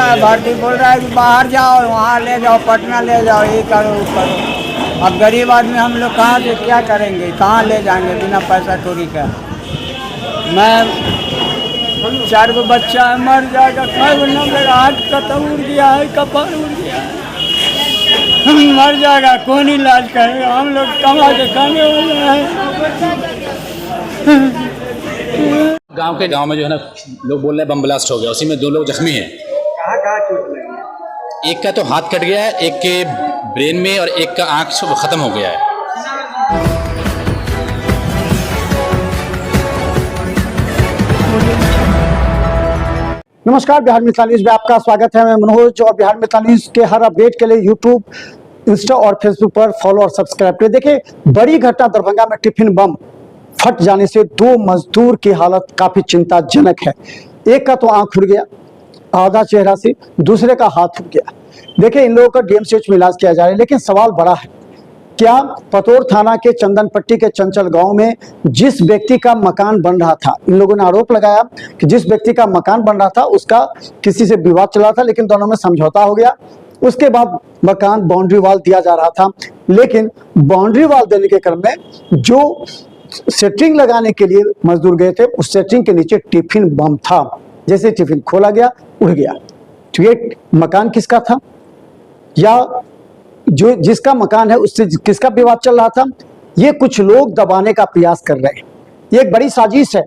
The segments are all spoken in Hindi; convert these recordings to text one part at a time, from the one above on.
रहा है, भर्ती बोल रहा है कि बाहर जाओ, वहाँ ले जाओ, पटना ले जाओ, ये करो वो करो। अब गरीब आदमी हम लोग कहाँ से क्या करेंगे, कहाँ ले जाएंगे बिना पैसा कौड़ी का। मैं 4 गो बच्चा है, मर जाएगा, कई गो नंबर हाथ कतौ उड़ गया है, कपार उड़ गया है, मर जाएगा, कौन इलाज करेगा। हम लोग कमा के खाने वाले हैं। गांव में जो है ना, लोग बोल रहे हैं बम ब्लास्ट हो गया, उसी में 2 लोग जख्मी हैं। कहाँ चोट लगी? एक का तो हाथ कट गया है, एक के ब्रेन में, और एक का आँख खत्म हो गया है। नमस्कार, बिहार मिथिला न्यूज में आपका स्वागत है। मैं मनोज, और बिहार मिथिला न्यूज के हर अपडेट के लिए यूट्यूब, इंस्टा और फेसबुक पर फॉलो और सब्सक्राइब करें। देखिए, बड़ी घटना दरभंगा में टिफिन बम फट जाने से 2 मजदूर की हालत काफी चिंताजनक है। एक का तो आंख उड़ गया आधा चेहरा से, दूसरे का हाथ उड़ गया। देखिए, इन लोगों का डीएमसीएच में इलाज किया जा रहा है, लेकिन सवाल बड़ा है, क्या पतोर थाना के चंदनपट्टी के चंचल गांव में जिस व्यक्ति का मकान बन रहा था, इन लोगों ने आरोप लगाया कि जिस व्यक्ति का मकान बन रहा था उसका किसी से विवाद चला था, लेकिन दोनों में समझौता हो गया। उसके बाद मकान बाउंड्री वॉल दिया जा रहा था, लेकिन बाउंड्री वॉल देने के क्रम में जो सेटिंग लगाने के लिए मजदूर गए थे, उस सेटिंग के नीचे टिफिन बम था। जैसे टिफिन खोला गया, उड़ गया। तो ये मकान किसका था, या जो जिसका मकान है उससे किसका विवाद चल रहा था, ये कुछ लोग दबाने का प्रयास कर रहे हैं। ये एक बड़ी साजिश है।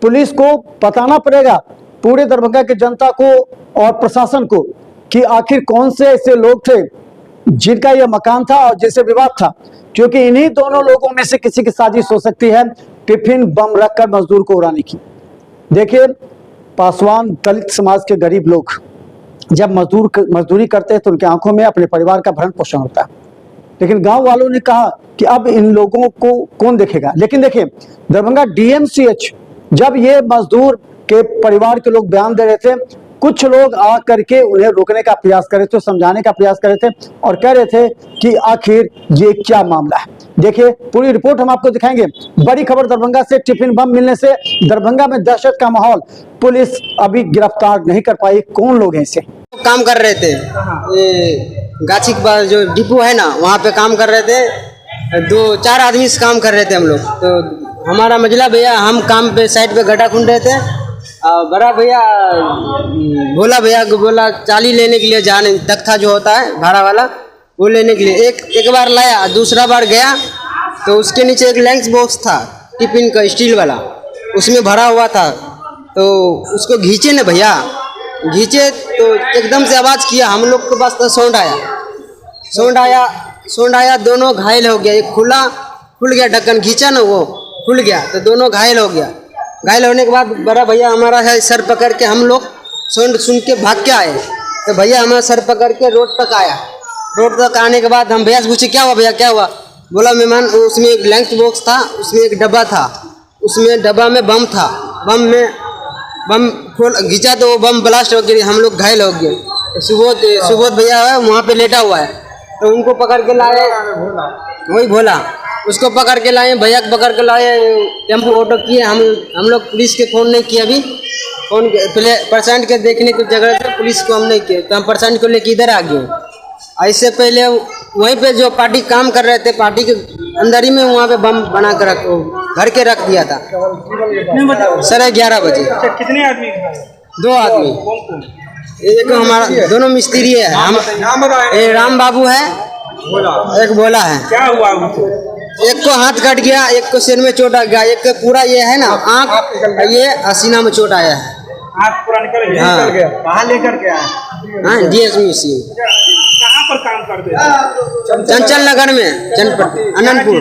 पुलिस को बताना पड़ेगा, पूरे दरभंगा की जनता को और प्रशासन को, कि आखिर कौन से ऐसे लोग थे जिनका यह मकान था और जिससे विवाद था, क्योंकि इन्हीं दोनों लोगों में से किसी की साजिश हो सकती है टिफिन बम रखकर मजदूर को उड़ाने की। देखिए, पासवान दलित समाज के गरीब लोग जब मजदूरी करते हैं तो उनकी आंखों में अपने परिवार का भरण पोषण होता है, लेकिन गांव वालों ने कहा कि अब इन लोगों को कौन देखेगा। लेकिन देखिए, दरभंगा डीएमसीएच जब ये मजदूर के परिवार के लोग बयान दे रहे थे, कुछ लोग आ करके उन्हें रोकने का प्रयास कर रहे थे, समझाने का प्रयास कर रहे थे और कह रहे थे कि आखिर ये क्या मामला है। देखिए, पूरी रिपोर्ट हम आपको दिखाएंगे। बड़ी खबर दरभंगा से, टिफिन बम मिलने से दरभंगा में दहशत का माहौल। पुलिस अभी गिरफ्तार नहीं कर पाई, कौन लोग हैं इसे। काम कर रहे थे, ये गाछी के पास जो डिपो है ना, वहाँ पे काम कर रहे थे। 2-4 आदमी से काम कर रहे थे हम लोग। तो हमारा मझला भैया, हम काम पे साइड पे गड्ढा खूंद रहे थे। बड़ा भैया भोला भैया को बोला चाली लेने के लिए, जाने तख्ता जो होता है भाड़ा वाला, वो लेने के लिए एक बार लाया, दूसरा बार गया तो उसके नीचे एक लंच बॉक्स था टिफिन का, स्टील वाला, उसमें भरा हुआ था। तो उसको घींचे ना भैया, घींचे तो एकदम से आवाज़ किया, हम लोग के पास तो साउंड आया, दोनों घायल हो गया। एक खुल गया ढक्कन, घींचा ना वो खुल गया, तो दोनों घायल हो गया। घायल होने के बाद बड़ा भैया हमारा है, सर पकड़ के हम लोग सुन के भाग के आए। तो भैया हमारा सर पकड़ के रोड तक आया। रोड तक आने के बाद हम भैया से पूछे क्या हुआ भैया, क्या हुआ। बोला मेहमान, उसमें एक लंच बॉक्स था, उसमें एक डब्बा था, उसमें डब्बा में बम था, बम खोल घिंचा तो वो बम ब्लास्ट हो गया, हम लोग घायल हो गए। तो सुबोध भैया है वहाँ पे लेटा हुआ है, तो उनको पकड़ के लाए, वही भोला, उसको पकड़ के लाए, भैया को पकड़ के लाए, टेम्पो ऑटो किए। हम लोग पुलिस के फ़ोन नहीं किए, अभी फ़ोन पहले पेशेंट के देखने की जगह से पुलिस को हम नहीं किए, तो हम पेशेंट को लेके इधर आ गए। ऐसे पहले वहीं पे जो पार्टी काम कर रहे थे, पार्टी के अंदर ही में वहाँ पे बम बना कर घर के रख दिया था। 11:30 बजे। कितने आदमी? 2 आदमी। एक हमारा दोनों मिस्त्री है, हम राम बाबू है, एक भोला है। क्या हुआ? एक को हाथ कट गया, एक को सिर में चोट आ गया, एक को पूरा ये है ना आँख, ये असीना में चोट आया है। आँख पूरा निकल गया? हाँ। कहाँ लेकर के आए? हाँ, डीएमसीएच। कहाँ पर काम करते थे? चंचल नगर में, अनंतपुर,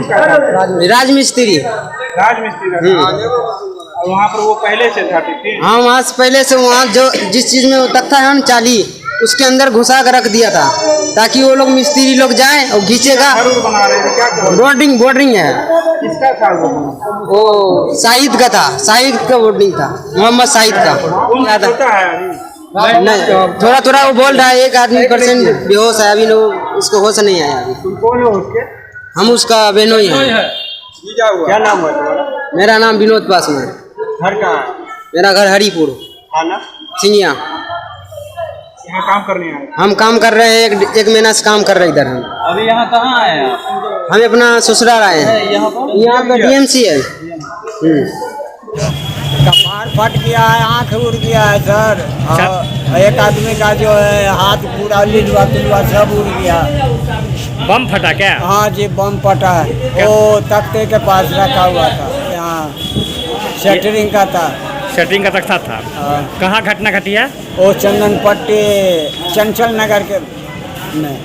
राजमिस्त्री। वहाँ पर वो पहले से था टिफिन? हाँ, वहाँ से पहले से, वहाँ जो जिस चीज़ में वो तख्ता है ना चाली, उसके अंदर घुसा कर रख दिया था, ताकि वो लोग मिस्त्री लोग जाएं और घींचेगा। बना रहे थे क्या? बोर्डिंग है। किसका था वो शाहिद का था, शाहिद का बोर्डिंग था, मोहम्मद शाहिद का। छोटा है अभी? नहीं, थोड़ा वो बोल रहा है। एक आदमी % बेहोश है, अभी लोग उसको होश नहीं आया अभी। तुम कौन हो उसके? हम उसका बेनोई है। क्या नाम है तुम्हारा? मेरा नाम विनोद पासवान। घर कहाँ है? मेरा घर हरिपुर, थाना सिंगिया। यहाँ काम करने आए हम काम कर रहे हैं, एक महीना से काम कर रहे हैं इधर हम। अभी यहाँ कहाँ आए आप? हम अपना ससुराल आए हैं, यहाँ पे डीएमसी है। कपार फट गया है, आँख उड़ गया है सर, और एक आदमी का जो है हाथ पूरा लिलवा तिलवा सब उड़ गया। बम फटा क्या? हाँ जी, बम फटा है, वो तख्ते के पास रखा हुआ था, यहाँ शटरिंग का था। शटरिंग का तख्ता था। हाँ। कहाँ घटना घटी है? वो चंदन पट्टी चंचल नगर के में,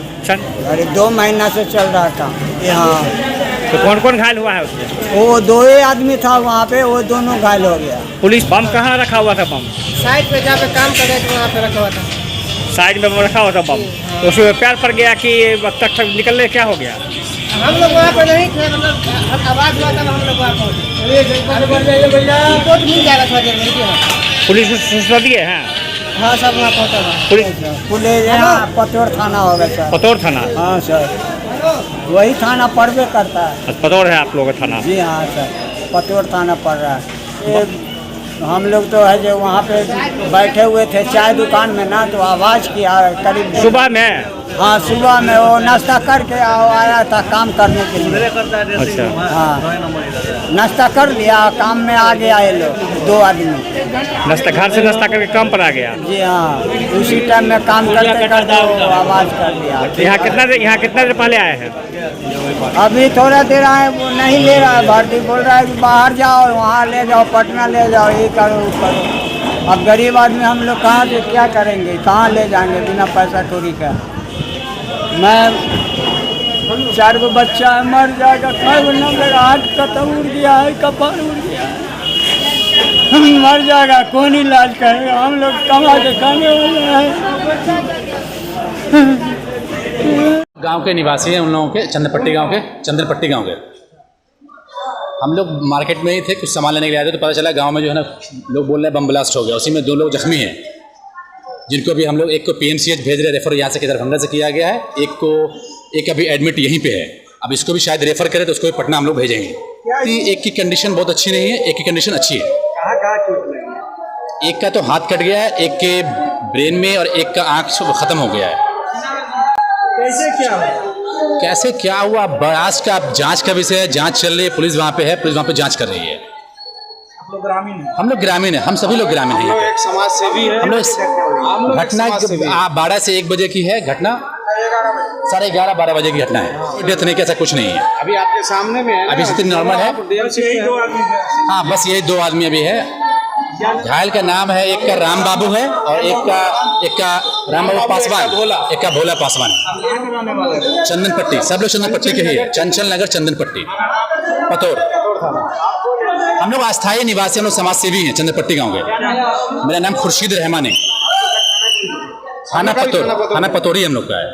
अरे 2 महीना से चल रहा काम यहाँ। तो कौन कौन घायल हुआ है उसमें? वो 2 ही आदमी था वहाँ पे, वो दोनों घायल हो गया। पुलिस बम कहाँ रखा हुआ था? बम साइड पे जहाँ पे काम कर रहे थे वहाँ पे रखा हुआ था। साइड में रखा हुआ था बम, तो उसमें पैर पड़ गया कि तक निकल ले, क्या हो गया? हम लोग वहाँ पे नहीं थे, मतलब आवाज़ हुआ था, हम लोग वहाँ पहुँचे। रिपोर्ट मिल जाएगा थोड़ी देर में। पुलिस को सूचना दिए हैं? हाँ, सब वहाँ पहुँचा था। पुलिस यहाँ पतोर थाना होगा सर। पतौर थाना? हाँ सर, वही थाना पड़बे करता है। पतौर है आप लोगों का थाना? जी हाँ सर, पतोर थाना पड़ रहा है। ये हम लोग तो है जो वहाँ पे बैठे हुए थे चाय दुकान में ना, तो आवाज़ किया करीब सुबह में? हाँ, सुबह में वो नाश्ता करके आया था काम करने के लिए। अच्छा। हाँ, नाश्ता कर लिया, काम में आ गया ये लोग 2 आदमी। नाश्ता घर से नाश्ता करके काम पर आ गया? जी हाँ, उसी टाइम में काम करते करते वो आवाज़ कर दिया। यहाँ कितना देर पहले आए हैं? अभी थोड़ा देर आए, वो नहीं ले रहा है भर्ती, बोल रहा है कि बाहर जाओ, वहाँ ले जाओ, पटना ले जाओ, ये करो वो करो। अब गरीब आदमी हम लोग कहाँ से क्या करेंगे, कहाँ ले जाएंगे बिना पैसा कौड़ी का। मैं 4 गो बच्चा है, मर जाएगा, 5 गो ना मेरा हाथ कतम उड़ गया है, कपार उड़ गया है, मर जाएगा, कौन इलाज करेगा, हम लोग कमा के खाने वाले हैं। गांव के निवासी हैं, उन लोगों के चंदनपट्टी गांव के हम लोग मार्केट में ही थे, कुछ सामान लेने के लिए आए थे, तो पता चला गांव में जो है ना लोग बोल रहे हैं बम ब्लास्ट हो गया। उसी में 2 लोग जख्मी हैं, जिनको अभी हम लोग एक को PMCH भेज रहे हैं, रेफर यहाँ से दरभंगा से किया गया है, एक अभी एडमिट यहीं पे है। अब इसको भी शायद रेफर करें तो उसको भी पटना हम लोग भेजेंगे। एक की कंडीशन बहुत अच्छी नहीं है, एक की कंडीशन अच्छी है। कहाँ चोट लगी? एक का तो हाथ कट गया है, एक के ब्रेन में, और एक का आँख ख़त्म हो गया है। कैसे क्या हुआ बयास का जांच का विषय है, जांच चल रही है, पुलिस वहाँ पे है, पुलिस वहाँ पे जांच कर रही है। हम लोग ग्रामीण हैं, हम सभी लोग ग्रामीण हैं। एक समाज सेवी है। हम लोग घटना 12 से 1 बजे की है घटना, 11:30-12 बजे की घटना है। डेथ नहीं, कैसा कुछ नहीं है। अभी आपके सामने में है, अभी स्थिति नॉर्मल है। यही 2 आदमी हैं। हाँ, बस यही 2 आदमी अभी है। घायल का नाम है, एक का राम बाबू है और एक का राम बाबू पासवान, एक का भोला पासवान है। चंदनपट्टी, सब लोग चंदनपट्टी के ही है, चंचल नगर चंदनपट्टी पतौर। हम लोग अस्थायी निवासी, हम लोग समाज सेवी हैं चंदनपट्टी गांव के। मेरा नाम खुर्शीद रहमान है, थाना पतौरी हम लोग का है।